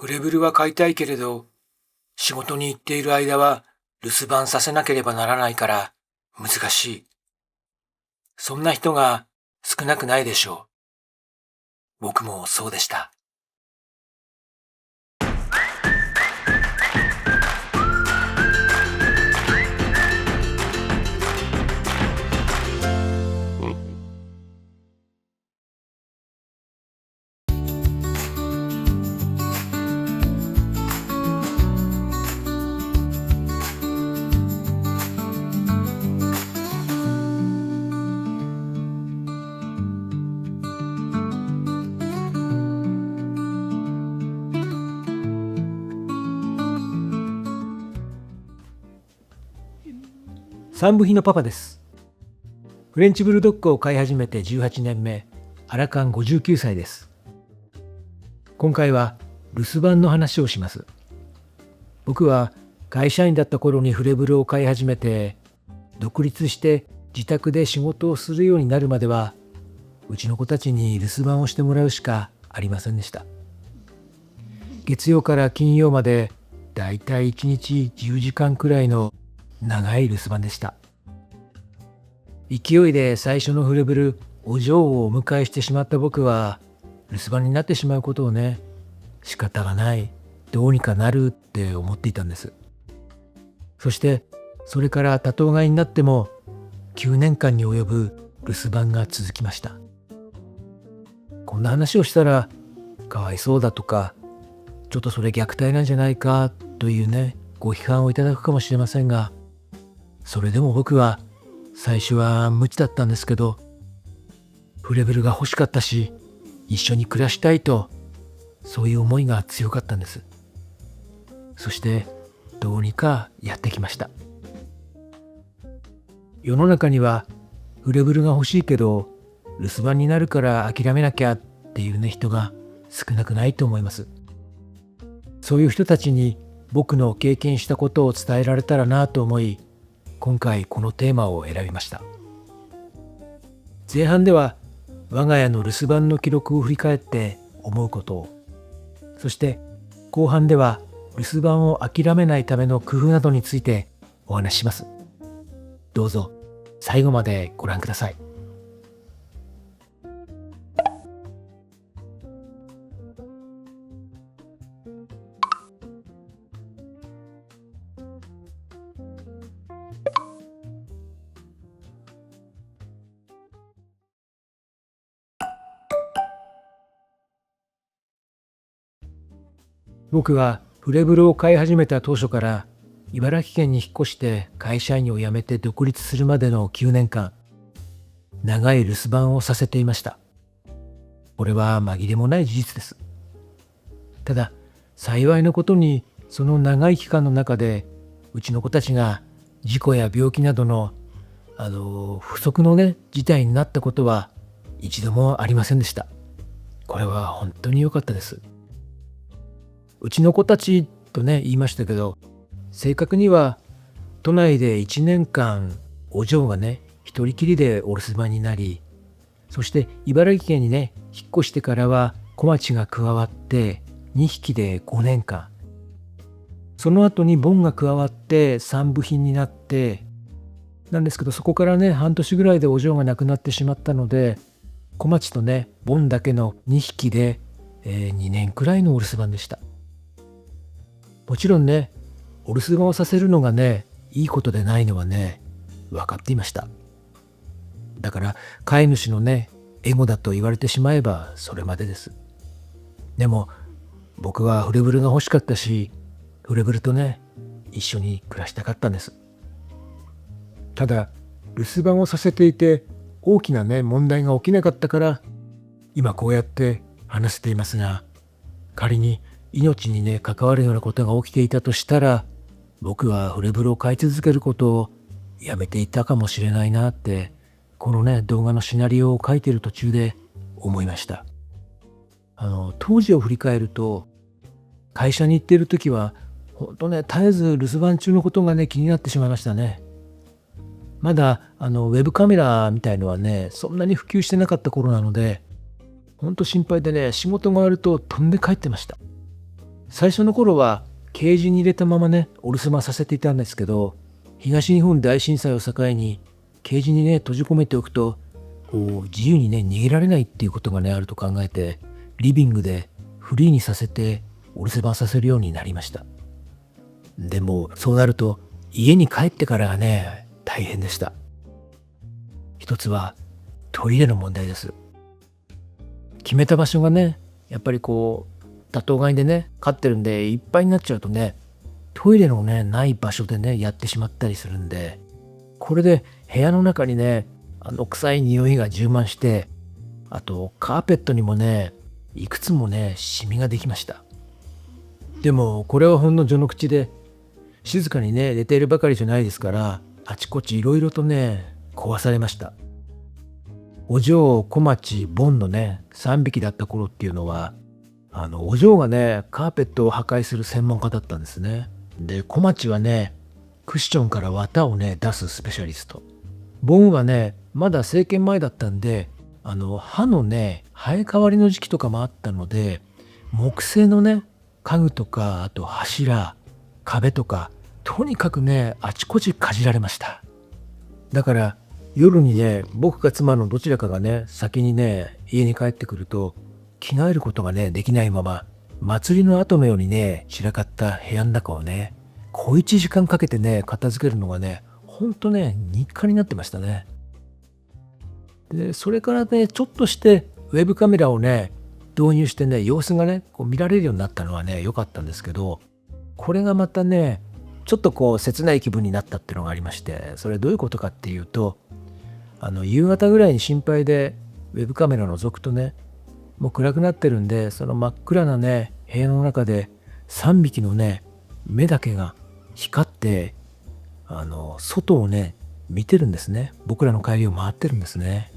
フレブルは買いたいけれど、仕事に行っている間は留守番させなければならないから難しい。そんな人が少なくないでしょう。僕もそうでした。三部品のパパです。フレンチブルドッグを飼い始めて18年目、アラカン59歳です。今回は留守番の話をします。僕は会社員だった頃にフレブルを飼い始めて、独立して自宅で仕事をするようになるまでは、うちの子たちに留守番をしてもらうしかありませんでした。月曜から金曜までだいたい1日10時間くらいの長い留守番でした。勢いで最初のフレブル、お嬢をお迎えしてしまった僕は、留守番になってしまうことをね、仕方がない、どうにかなるって思っていたんです。そして、それから多頭飼いになっても、9年間に及ぶ留守番が続きました。こんな話をしたら、かわいそうだとか、ちょっとそれ虐待なんじゃないかというね、ご批判をいただくかもしれませんが、それでも僕は最初は無知だったんですけど、フレブルが欲しかったし、一緒に暮らしたいと、そういう思いが強かったんです。そしてどうにかやってきました。世の中にはフレブルが欲しいけど留守番になるから諦めなきゃっていうね、人が少なくないと思います。そういう人たちに僕の経験したことを伝えられたらなと思い、今回このテーマを選びました。前半では我が家の留守番の記録を振り返って思うことを、そして後半では留守番を諦めないための工夫などについてお話しします。どうぞ最後までご覧ください。僕はフレブルを飼い始めた当初から茨城県に引っ越して会社員を辞めて独立するまでの9年間、長い留守番をさせていました。これは紛れもない事実です。ただ幸いなことに、その長い期間の中でうちの子たちが事故や病気などの不測のね事態になったことは一度もありませんでした。これは本当に良かったです。うちの子たちとね言いましたけど、正確には都内で1年間お嬢がね一人きりでお留守番になり、そして茨城県にね引っ越してからは小町が加わって2匹で5年間、その後にボンが加わって3部品になってなんですけど、そこからね半年ぐらいでお嬢が亡くなってしまったので、小町とねボンだけの2匹で、2年くらいのお留守番でした。もちろんね、お留守番をさせるのがね、いいことでないのはね、分かっていました。だから、飼い主のね、エゴだと言われてしまえばそれまでです。でも、僕はフレブルが欲しかったし、フレブルとね、一緒に暮らしたかったんです。ただ、留守番をさせていて、大きなね、問題が起きなかったから、今こうやって話していますが、仮に命にね関わるようなことが起きていたとしたら、僕はフレブルを飼い続けることをやめていたかもしれないなって、このね動画のシナリオを書いている途中で思いました。当時を振り返ると、会社に行っている時は本当ね絶えず留守番中のことがね気になってしまいましたね。まだウェブカメラみたいのはねそんなに普及してなかった頃なので、本当心配でね、仕事が終わると飛んで帰ってました。最初の頃はケージに入れたままね、お留守番させていたんですけど、東日本大震災を境にケージにね、閉じ込めておくと、こう自由にね、逃げられないっていうことがね、あると考えて、リビングでフリーにさせてお留守番させるようになりました。でも、そうなると、家に帰ってからがね、大変でした。一つは、トイレの問題です。決めた場所がね、やっぱりこう、多頭飼いでね、飼ってるんで、いっぱいになっちゃうとね、トイレのね、ない場所でね、やってしまったりするんで、これで部屋の中にね、臭い匂いが充満して、あと、カーペットにもね、いくつもね、シミができました。でも、これはほんの序の口で、静かにね、寝ているばかりじゃないですから、あちこちいろいろとね、壊されました。お嬢、小町、ボンのね、3匹だった頃っていうのは、お嬢がね、カーペットを破壊する専門家だったんですね。で、小町はね、クッションから綿をね、出すスペシャリスト。ボンはね、まだ成犬前だったんで、歯のね、生え変わりの時期とかもあったので、木製のね、家具とか、あと柱、壁とか、とにかくね、あちこちかじられました。だから、夜にね、僕か妻のどちらかがね、先にね、家に帰ってくると、着替えることがね、できないまま、祭りの後のようにね、散らかった部屋の中をね、小1時間かけてね、片付けるのがね、ほんとね、日課になってましたね。で、それからね、ちょっとして、ウェブカメラをね、導入してね、様子がね、こう見られるようになったのはね、良かったんですけど、これがまたね、ちょっとこう切ない気分になったっていうのがありまして、それどういうことかっていうと、夕方ぐらいに心配でウェブカメラを覗くとね、もう暗くなってるんで、その真っ暗なね、部屋の中で3匹のね、目だけが光って、外をね、見てるんですね。僕らの帰りを回ってるんですね。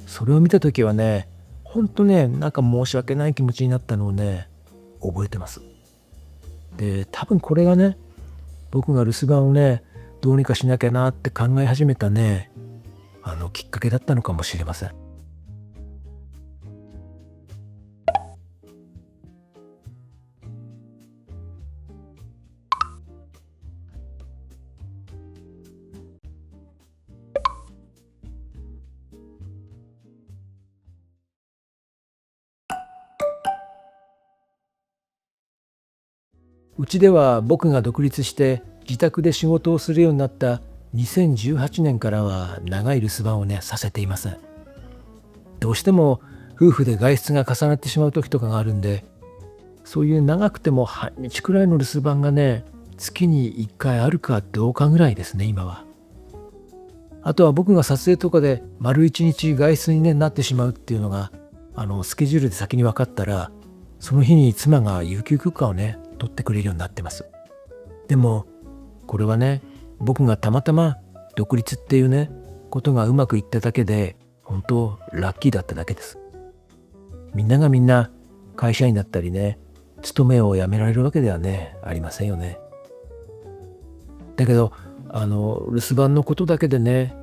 それを見たときはね、ほんとね、なんか申し訳ない気持ちになったのをね、覚えてます。で、多分これがね、僕が留守番をね、どうにかしなきゃなって考え始めたね、きっかけだったのかもしれません。うちでは僕が独立して自宅で仕事をするようになった2018年からは長い留守番をね、させていません。どうしても夫婦で外出が重なってしまう時とかがあるんで、そういう長くても半日くらいの留守番がね、月に1回あるかどうかぐらいですね、今は。あとは僕が撮影とかで丸1日外出に、ね、なってしまうっていうのが、スケジュールで先に分かったら、その日に妻が有給休暇をね、取ってくれるようになってます。でも、これはね、僕がたまたま独立っていうね、ことがうまくいっただけで、本当ラッキーだっただけです。みんながみんな会社員だったりね、勤めを辞められるわけではね、ありませんよね。だけど、留守番のことだけでね、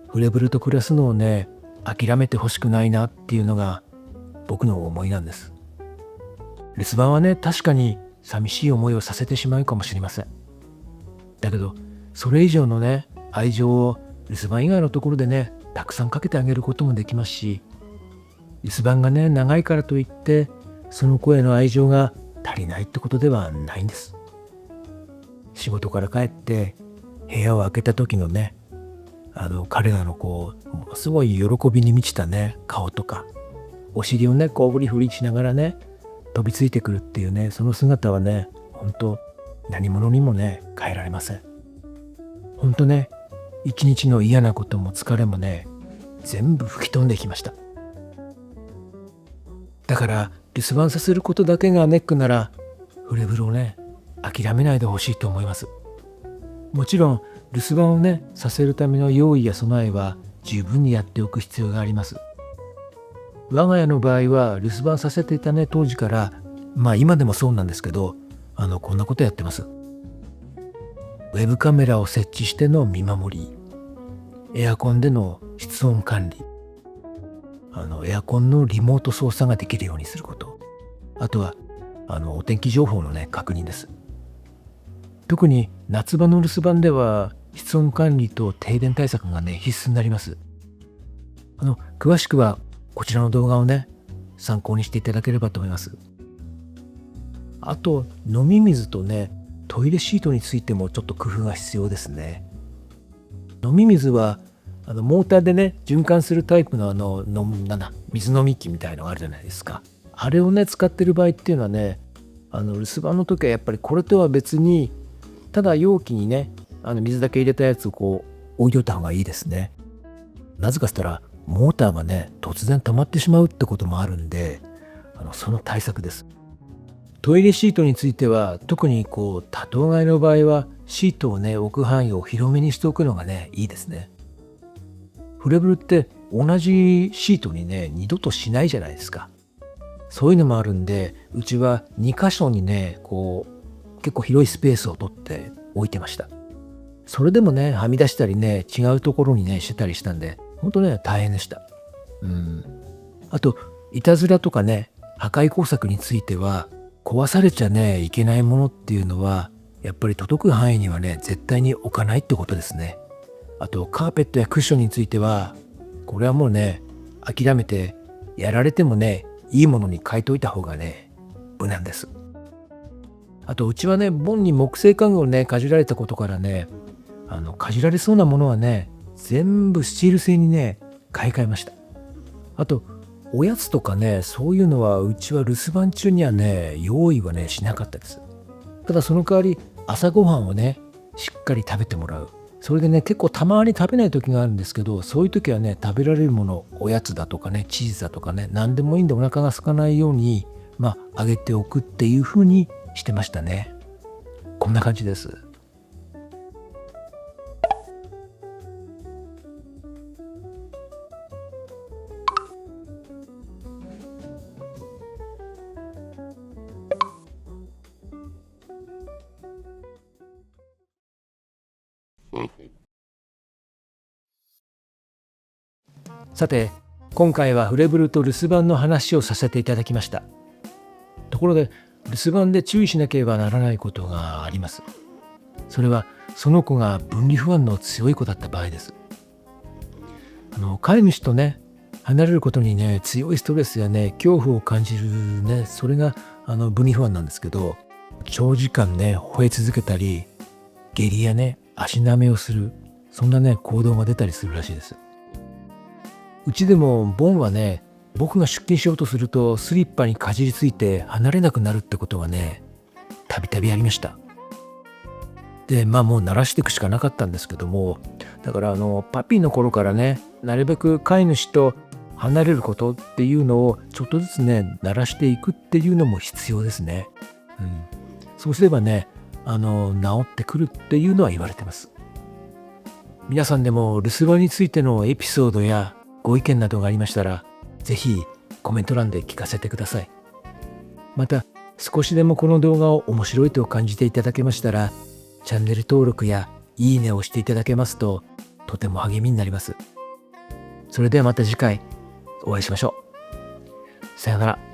フレブルと暮らすのをね、諦めてほしくないなっていうのが僕の思いなんです。留守番はね、確かに寂しい思いをさせてしまうかもしれません。だけど、それ以上のね、愛情を留守番以外のところでね、たくさんかけてあげることもできますし、留守番がね、長いからといって、その子への愛情が足りないってことではないんです。仕事から帰って部屋を開けた時のね、彼らのこう、ものすごい喜びに満ちたね、顔とか、お尻をね、こう振り振りしながらね、飛びついてくるっていうね、その姿はね、本当何者にもね、変えられません。本当ね、一日の嫌なことも疲れもね、全部吹き飛んできました。だから留守番させることだけがネックなら、フレブルをね、諦めないでほしいと思います。もちろん留守番をね、させるための用意や備えは十分にやっておく必要があります。我が家の場合は留守番させていたね、当時から、今でもそうなんですけど、こんなことやってます。ウェブカメラを設置しての見守り、エアコンでの室温管理、エアコンのリモート操作ができるようにすること、あとはお天気情報のね、確認です。特に夏場の留守番では、室温管理と停電対策がね、必須になります。詳しくはこちらの動画をね、参考にしていただければと思います。あと、飲み水とね、トイレシートについてもちょっと工夫が必要ですね。飲み水は、モーターでね、循環するタイプの水飲み機みたいのがあるじゃないですか。あれをね、使ってる場合っていうのはね、留守番の時はやっぱりこれとは別に、ただ容器にね、水だけ入れたやつをこう置いといた方がいいですね。なぜかしたら、モーターがね、突然止まってしまうってこともあるんで、その対策です。トイレシートについては、特に多頭飼いの場合は、シートをね、置く範囲を広めにしておくのがね、いいですね。フレブルって同じシートにね、二度としないじゃないですか。そういうのもあるんで、うちは2箇所にね、結構広いスペースを取って置いてました。それでもね、はみ出したりね、違うところにね、してたりしたんで、本当ね、大変でした。あと、いたずらとかね、破壊工作については、壊されちゃね、いけないものっていうのは、やっぱり届く範囲にはね、絶対に置かないってことですね。あと、カーペットやクッションについては、これはもうね、諦めて、やられてもね、いいものに変えといた方がね、無難です。あと、うちはね、ボンに木製家具をね、かじられたことからね、かじられそうなものはね、全部スチール製にね、買い替えました。あと、おやつとかね、そういうのはうちは留守番中にはね、用意はね、しなかったです。ただその代わり、朝ごはんをね、しっかり食べてもらう。それでね、結構たまに食べない時があるんですけど、そういう時はね、食べられるもの、おやつだとかね、チーズだとかね、何でもいいんでお腹が空かないように、あげておくっていう風にしてましたね。こんな感じです。さて、今回はフレブルと留守番の話をさせていただきました。ところで、留守番で注意しなければならないことがあります。それは、その子が分離不安の強い子だった場合です。飼い主とね、離れることにね、強いストレスやね、恐怖を感じるね、それが分離不安なんですけど、長時間ね、吠え続けたり、下痢やね、足なめをする、そんなね、行動が出たりするらしいです。うちでもボンはね、僕が出勤しようとするとスリッパにかじりついて離れなくなるってことがね、たびたびありました。で、もう慣らしていくしかなかったんですけども、だからパピーの頃からね、なるべく飼い主と離れることっていうのをちょっとずつね、慣らしていくっていうのも必要ですね。そうすればね、治ってくるっていうのは言われてます。皆さんでも留守番についてのエピソードやご意見などがありましたら、ぜひコメント欄で聞かせてください。また、少しでもこの動画を面白いと感じていただけましたら、チャンネル登録やいいねを押していただけますと、とても励みになります。それではまた次回お会いしましょう。さようなら。